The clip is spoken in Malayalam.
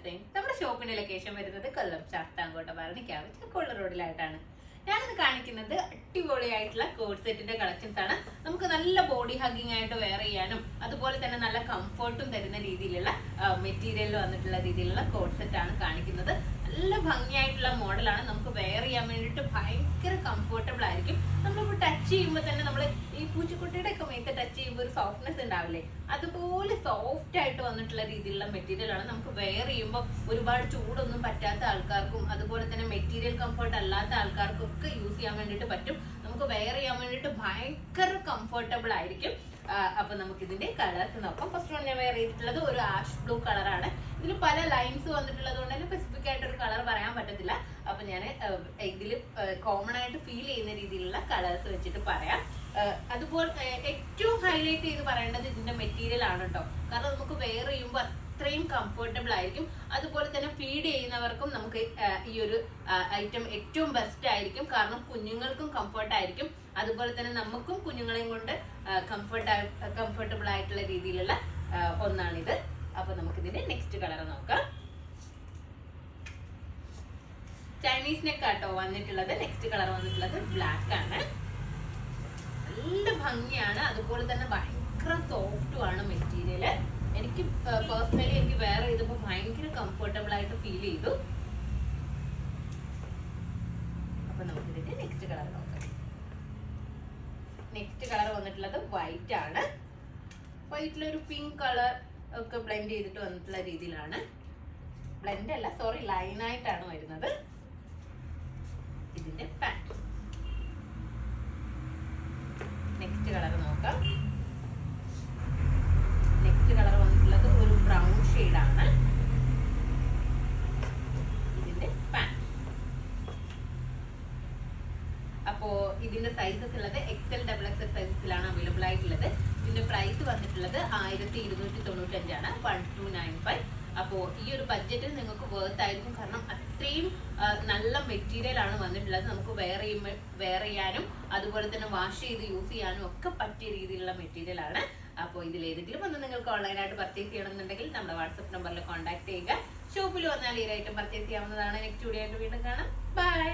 ഫ്രണ്ട്സ്, നമ്മുടെ ഷോപ്പിന്റെ ലൊക്കേഷൻ വരുന്നത് കൊല്ലം ശാസ്താംകോട്ട ഭരണിക്കാവ് ചക്കോള റോഡിലായിട്ടാണ്. ഞാനിന്ന് കാണിക്കുന്നത് അടിപൊളിയായിട്ടുള്ള കോഡ് സെറ്റിന്റെ കളക്ഷൻസ് ആണ്. നമുക്ക് നല്ല ബോഡി ഹഗ്ഗിങ് ആയിട്ട് വെയർ ചെയ്യാനും അതുപോലെ തന്നെ നല്ല കംഫർട്ടും തരുന്ന രീതിയിലുള്ള മെറ്റീരിയലിൽ വന്നിട്ടുള്ള രീതിയിലുള്ള കോഡ് സെറ്റ് ആണ് കാണിക്കുന്നത്. നല്ല ഭംഗിയായിട്ടുള്ള മോഡലാണ്. നമുക്ക് വെയർ ചെയ്യാൻ വേണ്ടിയിട്ട് ഭയങ്കര കംഫർട്ടബിൾ ആയിരിക്കും. നമ്മളിപ്പോൾ ടച്ച് ചെയ്യുമ്പോൾ തന്നെ നമ്മൾ ഈ പൂച്ചക്കുട്ടിയുടെ ഒക്കെ മേത്ത് ടച്ച് ചെയ്യുമ്പോൾ ഒരു സോഫ്റ്റ്നെസ് ഉണ്ടാവില്ലേ, അതുപോലെ സോഫ്റ്റ് ആയിട്ട് വന്നിട്ടുള്ള രീതിയിലുള്ള മെറ്റീരിയൽ ആണ്. നമുക്ക് വെയർ ചെയ്യുമ്പോൾ ഒരുപാട് ചൂടൊന്നും പറ്റാത്ത ആൾക്കാർക്കും അതുപോലെ തന്നെ മെറ്റീരിയൽ കംഫർട്ട് അല്ലാത്ത ആൾക്കാർക്കും ഒക്കെ യൂസ് ചെയ്യാൻ വേണ്ടിയിട്ട് പറ്റും. നമുക്ക് വെയർ ചെയ്യാൻ വേണ്ടിയിട്ട് ഭയങ്കര കംഫർട്ടബിൾ ആയിരിക്കും. അപ്പൊ നമുക്ക് ഇതിന്റെ കളേഴ്സ് നോക്കാം. ഫസ്റ്റ് വൺ ഞാൻ വെയർ ചെയ്തിട്ടുള്ളത് ഒരു ആഷ് ബ്ലൂ കളറാണ്. ഇതിൽ പല ലൈൻസ് വന്നിട്ടുള്ളത് കൊണ്ട് തന്നെ സ്പെസിഫിക് ആയിട്ട് ഒരു കളർ പറയാൻ പറ്റത്തില്ല. അപ്പൊ ഞാൻ ഇതിൽ കോമൺ ആയിട്ട് ഫീൽ ചെയ്യുന്ന രീതിയിലുള്ള കളേഴ്സ് വെച്ചിട്ട് പറയാം. അതുപോലെ ഏറ്റവും ഹൈലൈറ്റ് ചെയ്ത് പറയേണ്ടത് ഇതിന്റെ മെറ്റീരിയൽ ആണ് കേട്ടോ. കാരണം നമുക്ക് വെയർ ചെയ്യുമ്പോൾ അത്രയും കംഫർട്ടബിൾ ആയിരിക്കും. അതുപോലെ തന്നെ ഫീഡ് ചെയ്യുന്നവർക്കും നമുക്ക് ഈ ഒരു ഐറ്റം ഏറ്റവും ബെസ്റ്റ് ആയിരിക്കും. കാരണം കുഞ്ഞുങ്ങൾക്കും കംഫർട്ട് ആയിരിക്കും, അതുപോലെ തന്നെ നമുക്കും കുഞ്ഞുങ്ങളെയും കൊണ്ട് കംഫർട്ടബിൾ ആയിട്ടുള്ള രീതിയിലുള്ള ഒന്നാണിത്. അപ്പൊ നമുക്കിതിന്റെ നെക്സ്റ്റ് കളർ നോക്കാം. ചൈനീസ് നെക്കാട്ടോ വന്നിട്ടുള്ളത്. നെക്സ്റ്റ് കളർ വന്നിട്ടുള്ളത് ബ്ലാക്ക് ആണ്. നല്ല ഭംഗിയാണ്, അതുപോലെ തന്നെ ഭയങ്കര സോഫ്റ്റും ആണ് മെറ്റീരിയൽ. എനിക്ക് പേഴ്സണലി എനിക്ക് വെയർ ചെയ്തപ്പോൾ ഭയങ്കര കംഫർട്ടബിൾ ആയിട്ട് ഫീൽ ചെയ്തു. അപ്പൊ നമുക്കിതിന്റെ നെക്സ്റ്റ് കളർ നോക്കാം. നെക്സ്റ്റ് കളർ വന്നിട്ടുള്ളത് വൈറ്റ് ആണ്. വൈറ്റിലൊരു പിങ്ക് കളർ ഒക്കെ ബ്ലെൻഡ് ചെയ്തിട്ട് വന്നിട്ടുള്ള രീതിയിലാണ്. ബ്ലെൻഡ് അല്ല, സോറി, ലൈൻ ആയിട്ടാണ് വരുന്നത്. ഇതിന്റെ പാന്റ്. നെക്സ്റ്റ് കളർ നോക്കാം. നെക്സ്റ്റ് കളർ വന്നിട്ടുള്ളത് ഒരു ബ്രൗൺ ഷെയ്ഡാണ്. ഇതിന്റെ പാന്റ്. അപ്പോ ഇതിന്റെ സൈസസ് ഉള്ളത് XL, XXL സൈസസിലാണ് അവൈലബിൾ ആയിട്ടുള്ളത്. ഇതിന്റെ പ്രൈസ് വന്നിട്ടുള്ളത് 1295 ആണ്, 1295. അപ്പോ ഈ ഒരു ബഡ്ജറ്റിൽ നിങ്ങൾക്ക് വർത്ത് ആയിരിക്കും. കാരണം അത്രയും നല്ല മെറ്റീരിയൽ ആണ് വന്നിട്ടുള്ളത്. നമുക്ക് വെയർ ചെയ്യാനും അതുപോലെ തന്നെ വാഷ് ചെയ്ത് യൂസ് ചെയ്യാനും ഒക്കെ പറ്റിയ രീതിയിലുള്ള മെറ്റീരിയൽ ആണ്. അപ്പോൾ ഇതിലേതെങ്കിലും ഒന്ന് നിങ്ങൾക്ക് ഓൺലൈനായിട്ട് പർച്ചേസ് ചെയ്യണമെന്നുണ്ടെങ്കിൽ നമ്മുടെ വാട്സപ്പ് നമ്പറിൽ കോൺടാക്ട് ചെയ്യുക. ഷോപ്പിൽ വന്നാൽ ഈ ഐറ്റം പർച്ചേസ് ചെയ്യാവുന്നതാണ്. നെക്സ്റ്റ് വീഡിയോ ആയിട്ട് വീണ്ടും കാണാം. ബൈ.